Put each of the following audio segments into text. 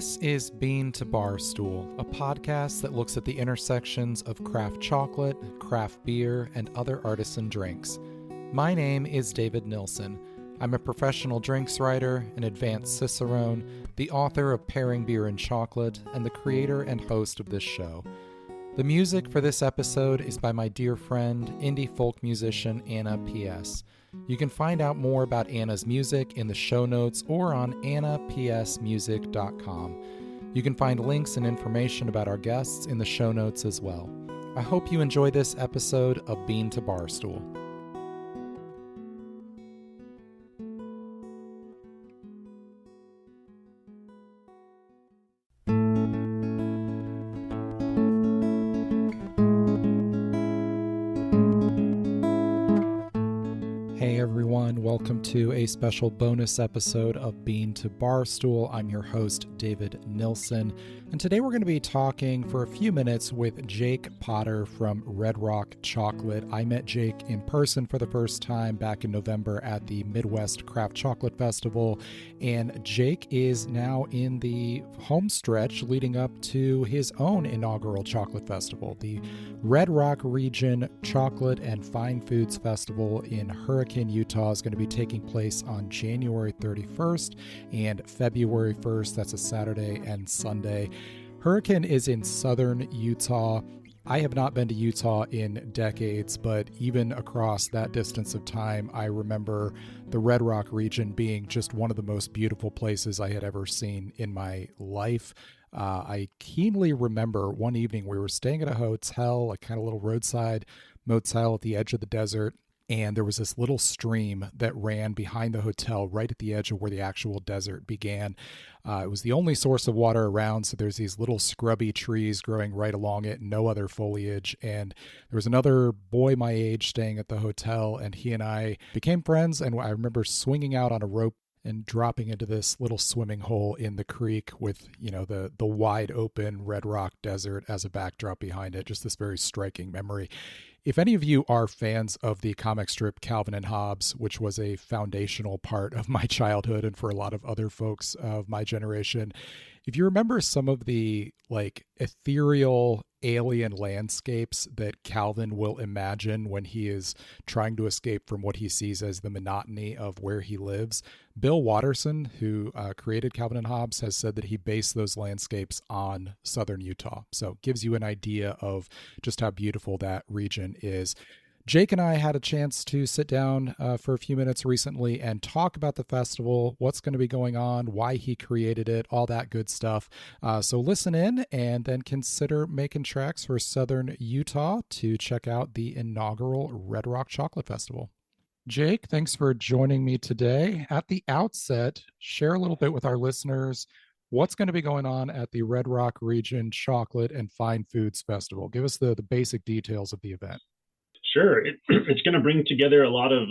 This is Bean to Barstool, a podcast that looks at the intersections of craft chocolate, craft beer, and other artisan drinks. My name is David Nilsen. I'm a professional drinks writer, an advanced cicerone, the author of Pairing Beer and Chocolate, and the creator and host of this show. The music for this episode is by my dear friend, indie folk musician Anna P.S. You can find out more about Anna's music in the show notes or on annapsmusic.com. You can find links and information about our guests in the show notes as well. I hope you enjoy this episode of Bean to Barstool. Welcome to a special bonus episode of Bean to Barstool. I'm your host, David Nilsen, and today we're going to be talking for a few minutes with Jake Potter from Red Rock Chocolate. I met Jake in person for the first time back in November at the Midwest Craft Chocolate Festival, and Jake is now in the home stretch leading up to his own inaugural chocolate festival, the Red Rock Region Chocolate and Fine Foods Festival in Hurricane, Utah is going to be taking place on January 31st and February 1st. That's a Saturday and Sunday. Hurricane is in southern Utah. I have not been to Utah in decades, but even across that distance of time, I remember the Red Rock region being just one of the most beautiful places I had ever seen in my life. I keenly remember one evening we were staying at a hotel, a kind of little roadside motel at the edge of the desert. And there was this little stream that ran behind the hotel right at the edge of where the actual desert began. It was the only source of water around, so there's these little scrubby trees growing right along it, no other foliage. And there was another boy my age staying at the hotel, and he and I became friends. And I remember swinging out on a rope and dropping into this little swimming hole in the creek with, the wide open Red Rock desert as a backdrop behind it. Just this very striking memory. If any of you are fans of the comic strip Calvin and Hobbes, which was a foundational part of my childhood and for a lot of other folks of my generation, if you remember some of the ethereal alien landscapes that Calvin will imagine when he is trying to escape from what he sees as the monotony of where he lives, Bill Watterson, who created Calvin and Hobbes, has said that he based those landscapes on southern Utah. So it gives you an idea of just how beautiful that region is. Jake and I had a chance to sit down for a few minutes recently and talk about the festival, what's going to be going on, why he created it, all that good stuff. So listen in and then consider making tracks for Southern Utah to check out the inaugural Red Rock Chocolate Festival. Jake, thanks for joining me today. At the outset, share a little bit with our listeners what's going to be going on at the Red Rock Region Chocolate and Fine Foods Festival. Give us the basic details of the event. Sure. It's going to bring together a lot of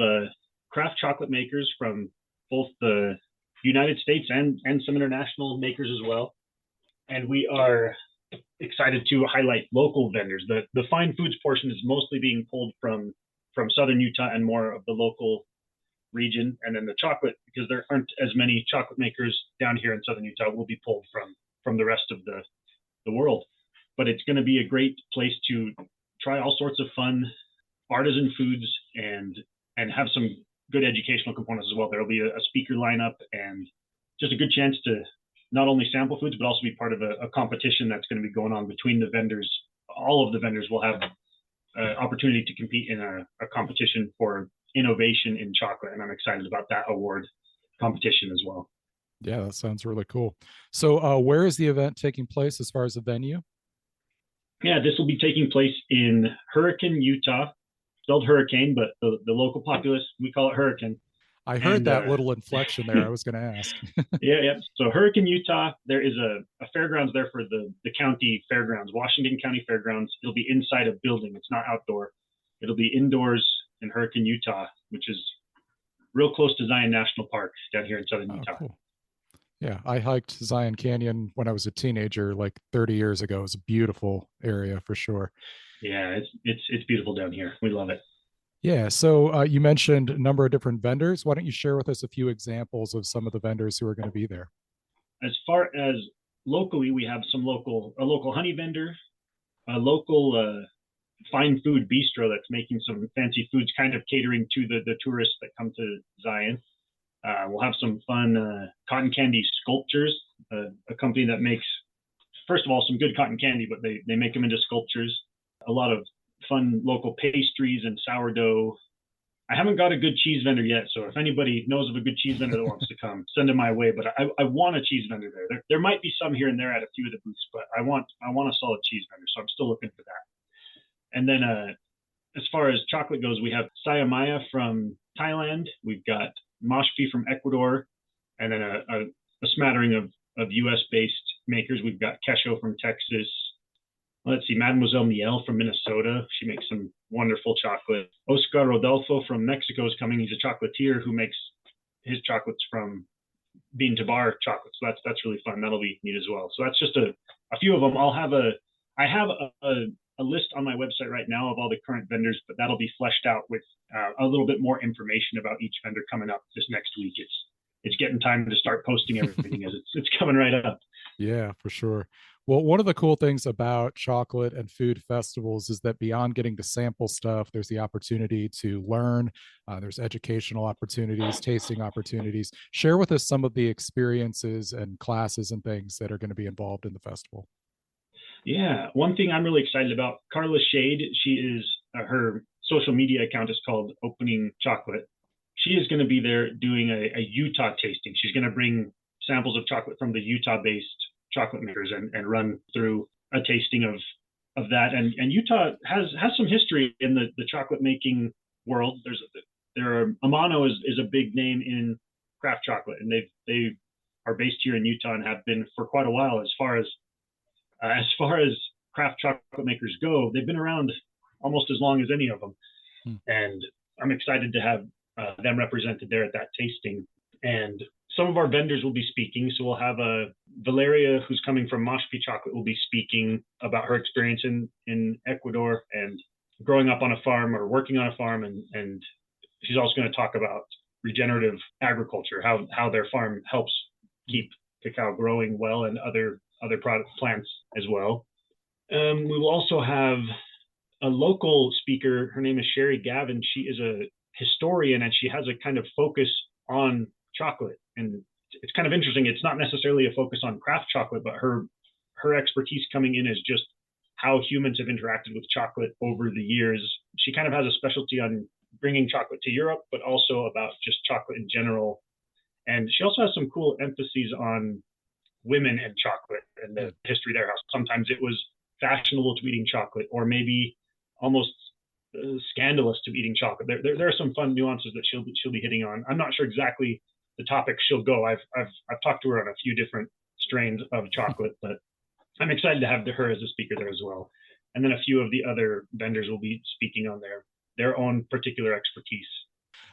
craft chocolate makers from both the United States and some international makers as well. And we are excited to highlight local vendors. The fine foods portion is mostly being pulled from southern Utah and more of the local region. And then the chocolate, because there aren't as many chocolate makers down here in southern Utah, will be pulled from the rest of the world. But it's going to be a great place to try all sorts of fun artisan foods and have some good educational components as well. There'll be a speaker lineup and just a good chance to not only sample foods, but also be part of a competition that's going to be going on between the vendors. All of the vendors will have an opportunity to compete in a competition for innovation in chocolate. And I'm excited about that award competition as well. Yeah, that sounds really cool. So where is the event taking place as far as the venue? Yeah, this will be taking place in Hurricane, Utah. Spelled hurricane, but the local populace, we call it Hurricane. I heard that little inflection there. I was going to ask. Yeah. So Hurricane, Utah, there is a fairgrounds there for the county fairgrounds, Washington County Fairgrounds. It'll be inside a building. It's not outdoor. It'll be indoors in Hurricane, Utah, which is real close to Zion National Park down here in southern Utah. Cool. Yeah, I hiked Zion Canyon when I was a teenager, like 30 years ago. It was a beautiful area for sure. Yeah, it's beautiful down here. We love it. Yeah, so you mentioned a number of different vendors. Why don't you share with us a few examples of some of the vendors who are going to be there? As far as locally, we have a local honey vendor, a local fine food bistro that's making some fancy foods, kind of catering to the tourists that come to Zion. We'll have some fun cotton candy sculptures, a company that makes, first of all, some good cotton candy, but they make them into sculptures. A lot of fun local pastries and sourdough. I haven't got a good cheese vendor yet, so if anybody knows of a good cheese vendor that wants to come, send them my way. But I want a cheese vendor there. There might be some here and there at a few of the booths, but I want a solid cheese vendor, so I'm still looking for that. And then as far as chocolate goes, we have Sayamaya from Thailand. We've got Moshpi from Ecuador, and then a smattering of U.S. based makers. We've got Kesho from Texas. Let's see, Mademoiselle Miel from Minnesota. She makes some wonderful chocolate. Oscar Rodolfo from Mexico is coming. He's a chocolatier who makes his chocolates from bean to bar chocolate. So that's really fun. That'll be neat as well. So that's just a few of them. I have a list on my website right now of all the current vendors, but that'll be fleshed out with a little bit more information about each vendor coming up this next week. It's getting time to start posting everything as it's coming right up. Yeah, for sure. Well, one of the cool things about chocolate and food festivals is that beyond getting to sample stuff, there's the opportunity to learn. There's educational opportunities, tasting opportunities. Share with us some of the experiences and classes and things that are going to be involved in the festival. Yeah, one thing I'm really excited about, Carla Shade, she is her social media account is called Opening Chocolate. She is going to be there doing a Utah tasting. She's going to bring samples of chocolate from the Utah-based chocolate makers and run through a tasting of that. And Utah has some history in the chocolate making world. Amano is a big name in craft chocolate, and they are based here in Utah and have been for quite a while. As far as craft chocolate makers go, they've been around almost as long as any of them. And I'm excited to have them represented there at that tasting. And some of our vendors will be speaking. So we'll have Valeria, who's coming from Moshpi Chocolate, will be speaking about her experience in Ecuador and growing up on a farm or working on a farm. And she's also going to talk about regenerative agriculture, how their farm helps keep cacao growing well and other product plants as well. We will also have a local speaker. Her name is Sherry Gavin. She is a historian and she has a kind of focus on chocolate. And it's kind of interesting. It's not necessarily a focus on craft chocolate, but her expertise coming in is just how humans have interacted with chocolate over the years. She kind of has a specialty on bringing chocolate to Europe, but also about just chocolate in general. And she also has some cool emphases on women and chocolate and the history there. How sometimes it was fashionable to eating chocolate, or maybe almost scandalous to eating chocolate. There are some fun nuances that she'll be hitting on. I'm not sure exactly the topic she'll go. I've talked to her on a few different strains of chocolate, but I'm excited to have her as a speaker there as well. And then a few of the other vendors will be speaking on their own particular expertise.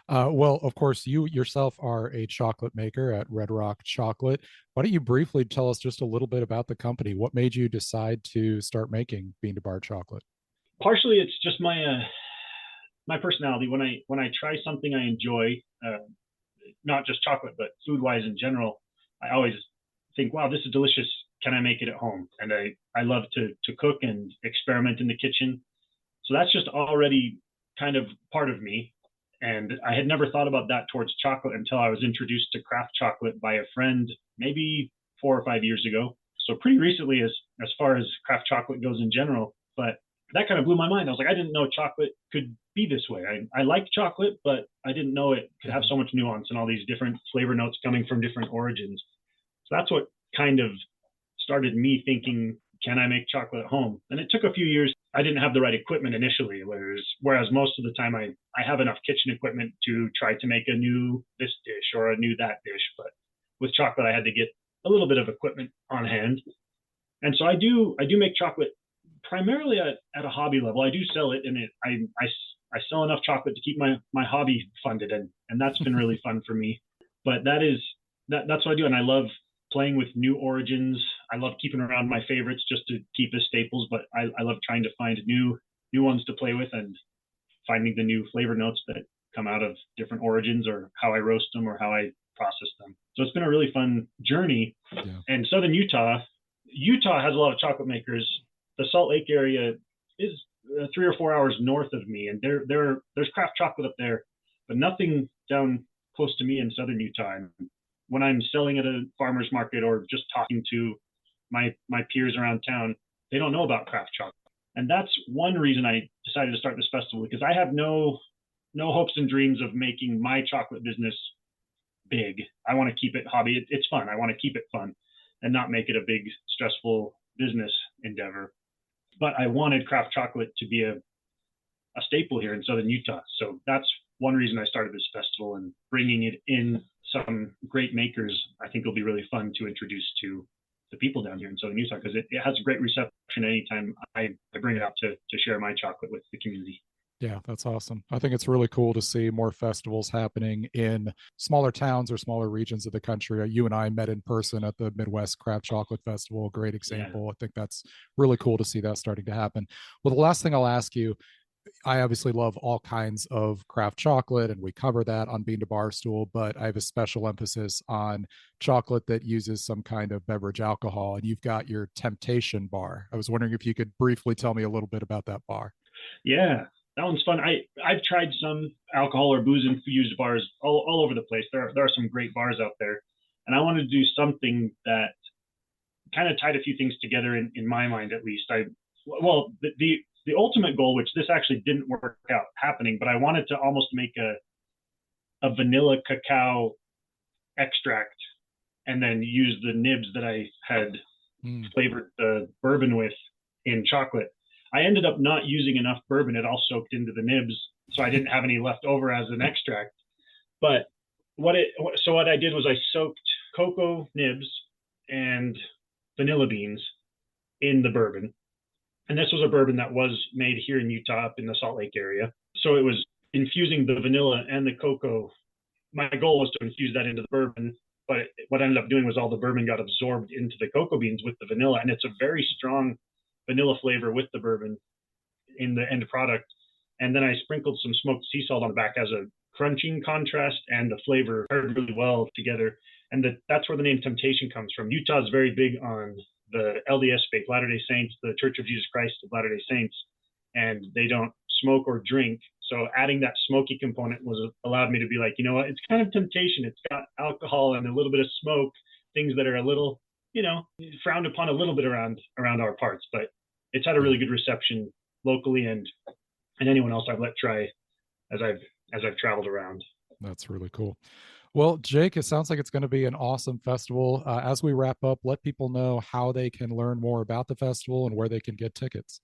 Well, of course, you yourself are a chocolate maker at Red Rock Chocolate. Why don't you briefly tell us just a little bit about the company? What made you decide to start making bean to bar chocolate? Partially, it's just my personality. When I try something I enjoy, not just chocolate, but food-wise in general, I always think, wow, this is delicious. Can I make it at home? And I love to cook and experiment in the kitchen. So that's just already kind of part of me. And I had never thought about that towards chocolate until I was introduced to craft chocolate by a friend maybe 4 or 5 years ago. So pretty recently as far as craft chocolate goes in general. But that kind of blew my mind. I was like, I didn't know chocolate could be this way. I like chocolate, but I didn't know it could have so much nuance and all these different flavor notes coming from different origins. So that's what kind of started me thinking, can I make chocolate at home? And it took a few years. I didn't have the right equipment initially, whereas most of the time I have enough kitchen equipment to try to make a new this dish or a new that dish. But with chocolate, I had to get a little bit of equipment on hand. And so I do make chocolate primarily at a hobby level. I do sell it, and I sell enough chocolate to keep my hobby funded, and that's been really fun for me. But that's what I do, and I love playing with new origins. I love keeping around my favorites just to keep as staples, but I love trying to find new ones to play with and finding the new flavor notes that come out of different origins or how I roast them or how I process them. So it's been a really fun journey. Yeah. And Southern Utah, Utah has a lot of chocolate makers. The Salt Lake area is 3 or 4 hours north of me, and there's craft chocolate up there, but nothing down close to me in southern Utah. And when I'm selling at a farmer's market or just talking to my peers around town, they don't know about craft chocolate. And that's one reason I decided to start this festival, because I have no hopes and dreams of making my chocolate business big. I want to keep it hobby. It's fun. I want to keep it fun and not make it a big stressful business endeavor. But I wanted craft chocolate to be a staple here in southern Utah. So that's one reason I started this festival, and bringing it in some great makers, I think will be really fun to introduce to the people down here in southern Utah, because it has a great reception anytime I bring it out to share my chocolate with the community. Yeah, that's awesome. I think it's really cool to see more festivals happening in smaller towns or smaller regions of the country. You and I met in person at the Midwest Craft Chocolate Festival. Great example. Yeah. I think that's really cool to see that starting to happen. Well, the last thing I'll ask you, I obviously love all kinds of craft chocolate, and we cover that on Bean to Barstool, but I have a special emphasis on chocolate that uses some kind of beverage alcohol, and you've got your Temptation bar. I was wondering if you could briefly tell me a little bit about that bar. Yeah, that one's fun. I've tried some alcohol or booze infused bars all over the place. There are some great bars out there, and I wanted to do something that kind of tied a few things together in my mind, at least. The ultimate goal, which this actually didn't work out happening, but I wanted to almost make a vanilla cacao extract and then use the nibs that I had flavored the bourbon with in chocolate. I ended up not using enough bourbon. It all soaked into the nibs, so I didn't have any left over as an extract. But what I did was I soaked cocoa nibs and vanilla beans in the bourbon. And this was a bourbon that was made here in Utah, up in the Salt Lake area. So it was infusing the vanilla and the cocoa. My goal was to infuse that into the bourbon, but what I ended up doing was all the bourbon got absorbed into the cocoa beans with the vanilla, and it's a very strong vanilla flavor with the bourbon in the end product. And then I sprinkled some smoked sea salt on the back as a crunching contrast, and the flavor paired really well together. And that's where the name Temptation comes from. Utah is very big on the LDS faith, Latter-day Saints, the Church of Jesus Christ of Latter-day Saints, and they don't smoke or drink. So adding that smoky component allowed me to be like, you know what, it's kind of temptation. It's got alcohol and a little bit of smoke, things that are a little, frowned upon a little bit around our parts, but it's had a really good reception locally and anyone else I've let try as I've traveled around. That's really cool. Well, Jake, it sounds like it's going to be an awesome festival. As we wrap up, let people know how they can learn more about the festival and where they can get tickets.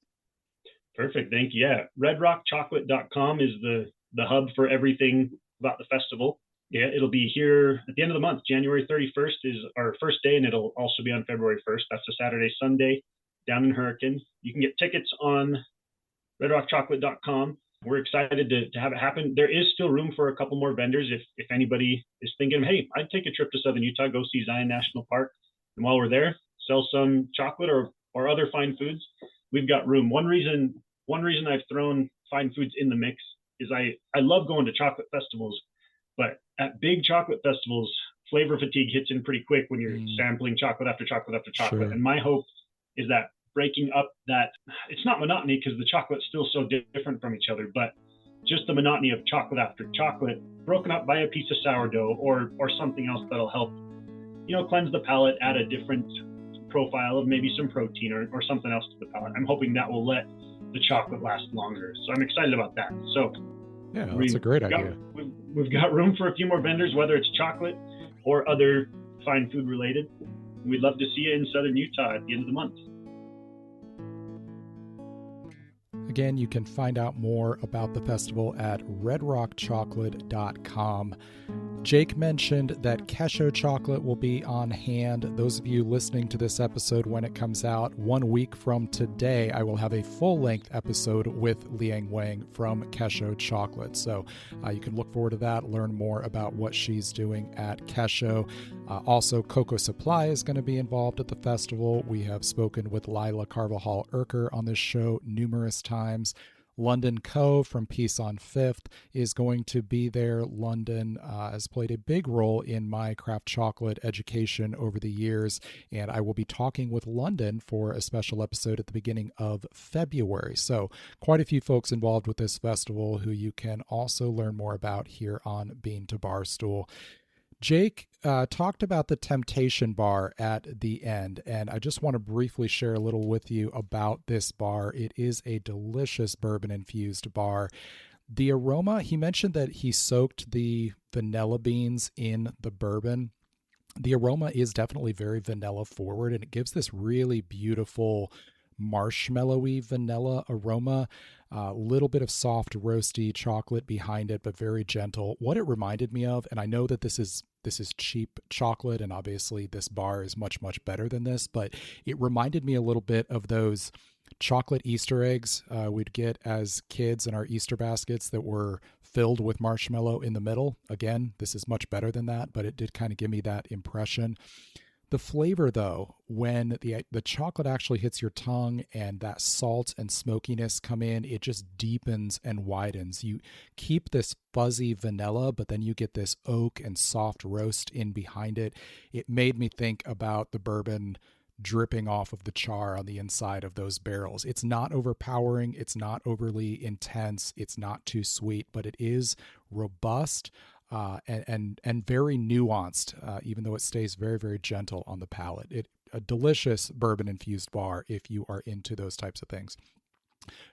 Perfect. Thank you. Yeah. redrockchocolate.com is the hub for everything about the festival. Yeah, it'll be here at the end of the month. January 31st is our first day, and it'll also be on February 1st. That's a Saturday, Sunday down in Hurricane. You can get tickets on redrockchocolate.com. We're excited to have it happen. There is still room for a couple more vendors. If anybody is thinking, hey, I'd take a trip to southern Utah, go see Zion National Park, and while we're there, sell some chocolate or other fine foods, we've got room. One reason I've thrown fine foods in the mix is I love going to chocolate festivals, but at big chocolate festivals, flavor fatigue hits in pretty quick when you're sampling chocolate after chocolate after chocolate. Sure. And my hope is that breaking up that, it's not monotony because the chocolate's still so different from each other, but just the monotony of chocolate after chocolate broken up by a piece of sourdough or something else that'll help, cleanse the palate, add a different profile of maybe some protein or something else to the palate. I'm hoping that will let the chocolate last longer. So I'm excited about that. So yeah, that's a great idea. We've got room for a few more vendors, whether it's chocolate or other fine food related. We'd love to see you in southern Utah at the end of the month. Again, you can find out more about the festival at redrockchocolate.com. Jake mentioned that Kesho chocolate will be on hand. Those of you listening to this episode when it comes out 1 week from today, I will have a full-length episode with Liang Wang from Kesho Chocolate. So you can look forward to that, learn more about what she's doing at Kesho. Also, Cocoa Supply is going to be involved at the festival. We have spoken with Lila Carvajal Urker on this show numerous times. London Co. from Peace on Fifth is going to be there. London has played a big role in my craft chocolate education over the years, and I will be talking with London for a special episode at the beginning of February. So quite a few folks involved with this festival who you can also learn more about here on Bean to Barstool. Jake talked about the Temptation Bar at the end, and I just want to briefly share a little with you about this bar. It is a delicious bourbon-infused bar. The aroma, he mentioned that he soaked the vanilla beans in the bourbon. The aroma is definitely very vanilla forward, and it gives this really beautiful marshmallowy vanilla aroma, a little bit of soft roasty chocolate behind it, but very gentle. What it reminded me of, and I know that this is cheap chocolate, and obviously this bar is much, much better than this, but it reminded me a little bit of those chocolate Easter eggs we'd get as kids in our Easter baskets that were filled with marshmallow in the middle. Again, this is much better than that, but it did kind of give me that impression. The flavor, though, when the chocolate actually hits your tongue and that salt and smokiness come in, it just deepens and widens. You keep this fuzzy vanilla, but then you get this oak and soft roast in behind it. It made me think about the bourbon dripping off of the char on the inside of those barrels. It's not overpowering. It's not overly intense. It's not too sweet, but it is robust. And very nuanced, even though it stays very, very gentle on the palate. A delicious bourbon-infused bar if you are into those types of things.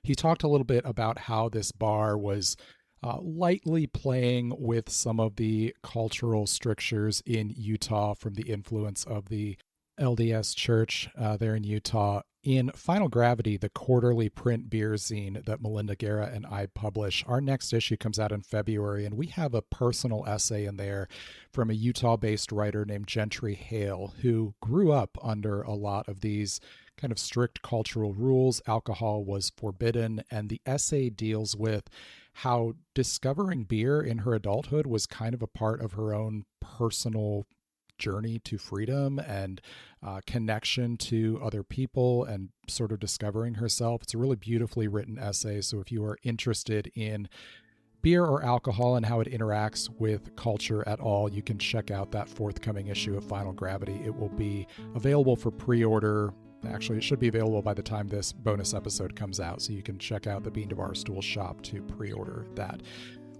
He talked a little bit about how this bar was lightly playing with some of the cultural strictures in Utah from the influence of the LDS Church there in Utah. In Final Gravity, the quarterly print beer zine that Melinda Guerra and I publish, our next issue comes out in February, and we have a personal essay in there from a Utah-based writer named Gentry Hale, who grew up under a lot of these kind of strict cultural rules. Alcohol was forbidden, and the essay deals with how discovering beer in her adulthood was kind of a part of her own personal journey to freedom and connection to other people and sort of discovering herself. It's a really beautifully written essay. So if you are interested in beer or alcohol and how it interacts with culture at all, you can check out that forthcoming issue of Final Gravity. It will be available for pre-order. Actually, it should be available by the time this bonus episode comes out. So you can check out the Bean to Barstool shop to pre-order that.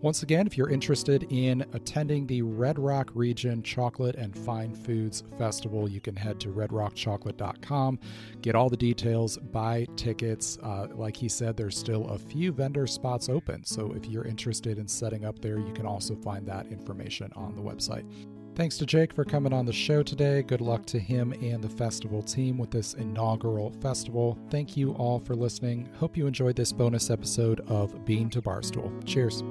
Once again, if you're interested in attending the Red Rock Region Chocolate and Fine Foods Festival, you can head to redrockchocolate.com, get all the details, buy tickets. Like he said, there's still a few vendor spots open, so if you're interested in setting up there, you can also find that information on the website. Thanks to Jake for coming on the show today. Good luck to him and the festival team with this inaugural festival. Thank you all for listening. Hope you enjoyed this bonus episode of Bean to Barstool. Cheers.